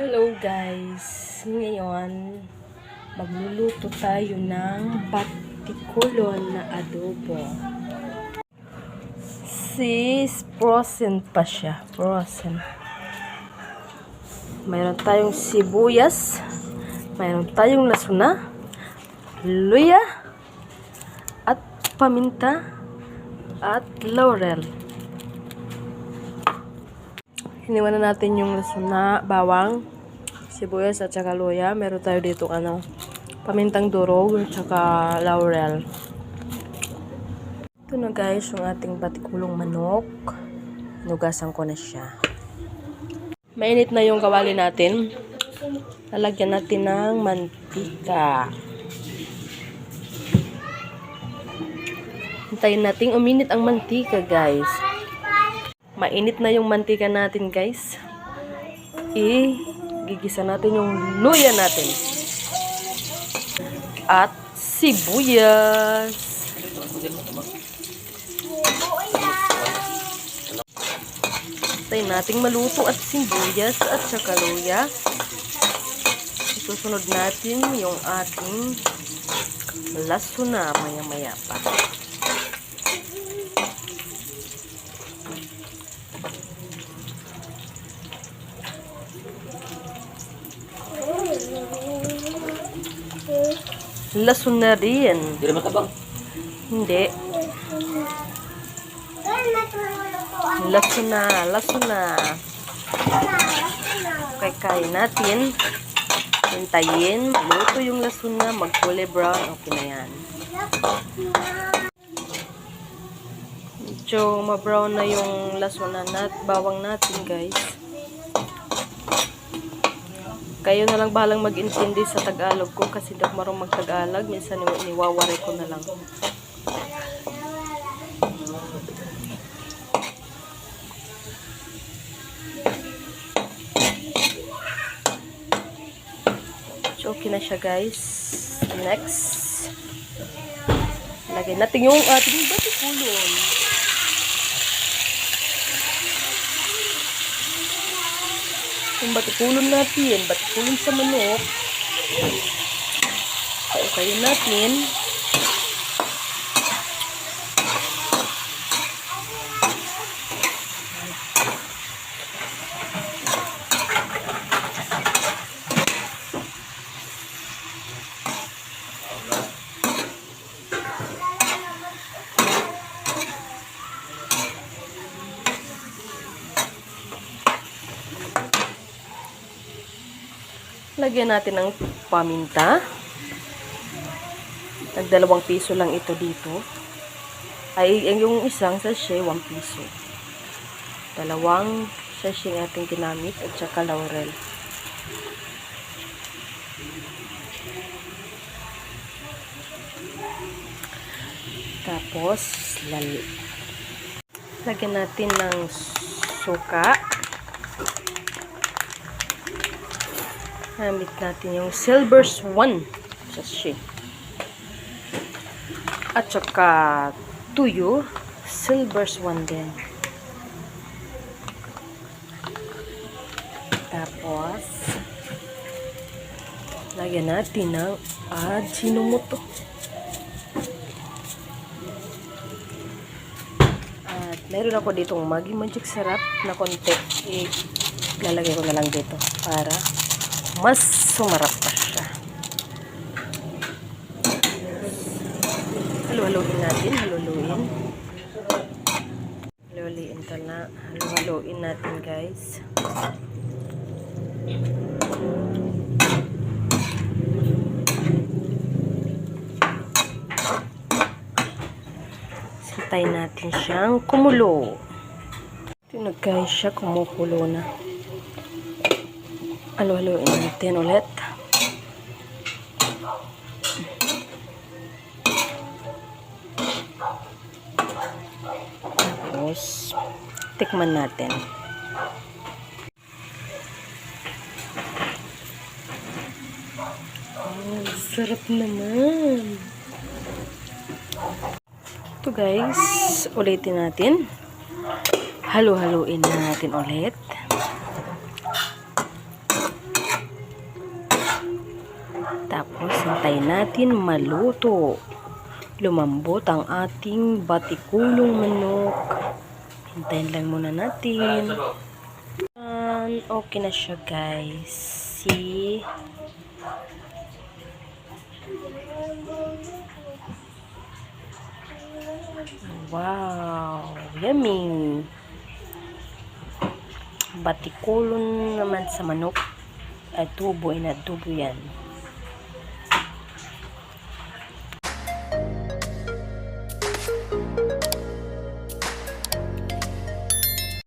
Hello guys! Ngayon, magluluto tayo ng patikulon na adobo. Sis, frozen pa siya. Frozen. Mayroon tayong sibuyas. Mayroon tayong lasuna, luya, at paminta, at laurel. Iniwan na natin yung lasuna, bawang, sibuyas at saka luya. Meron tayo dito pamintang durog at saka laurel. Ito na guys yung ating patikulong manok. Hinugasan ko na siya. Mainit na yung kawali natin. Lalagyan natin ng mantika. Hintayin natin uminit ang mantika guys. Mainit na yung mantika natin guys. Gigisa natin yung luya natin. At sibuyas. Hintayin natin maluto at sibuyas at saka luya. Isusunod natin yung ating lasuna maya-maya pa. Lasuna rin. Hindi naman tabang. Hindi. Lasuna. Okay, kain natin. Hintayin. Maluto yung lasuna. Mag-kulay brown. Okay na yan. Medyo ma-brown na yung lasuna bawang natin guys. Kayo na lang bahalang mag-intindi sa Tagalog ko kasi hindi ako marunong mag-Tagalog. Minsan niwawari ko na lang. So, okay na siya guys. Next. Lagay natin yung ating batikulon. Yung batikulon natin, batikulon sa manok. Kayo natin. Lagyan natin ng paminta. Nag-2 piso lang ito dito. Ay, yung isang sachet, 1 piso. 2 sachet ating ginamit at saka laurel. Tapos, lagyan natin ng suka. Gamit natin yung Silver's 1 sachet. At saka tuyo, Silver's 1 din. Tapos, lagyan natin ng Ajinomoto. At meron ako ditong Maggi Magic Sarap na konti. Lalagay ko na lang dito para mas sumarap pa siya. Halu-haluin natin. Halu-haluin natin guys. Sintayin natin siyang kumulo. Ito na guys siya, kumukulo na. Halu-haluin natin ulit. Tapos, tikman natin. Oh, sarap naman. Ito guys, ulitin natin. Halu-haluin natin ulit. Tapos, hintayin natin maluto. Lumambot ang ating batikulong manok. Hintayin lang muna natin. Okay na siya, guys. See? Wow! Yummy! Batikulon naman sa manok. Adobo, inadobo yan.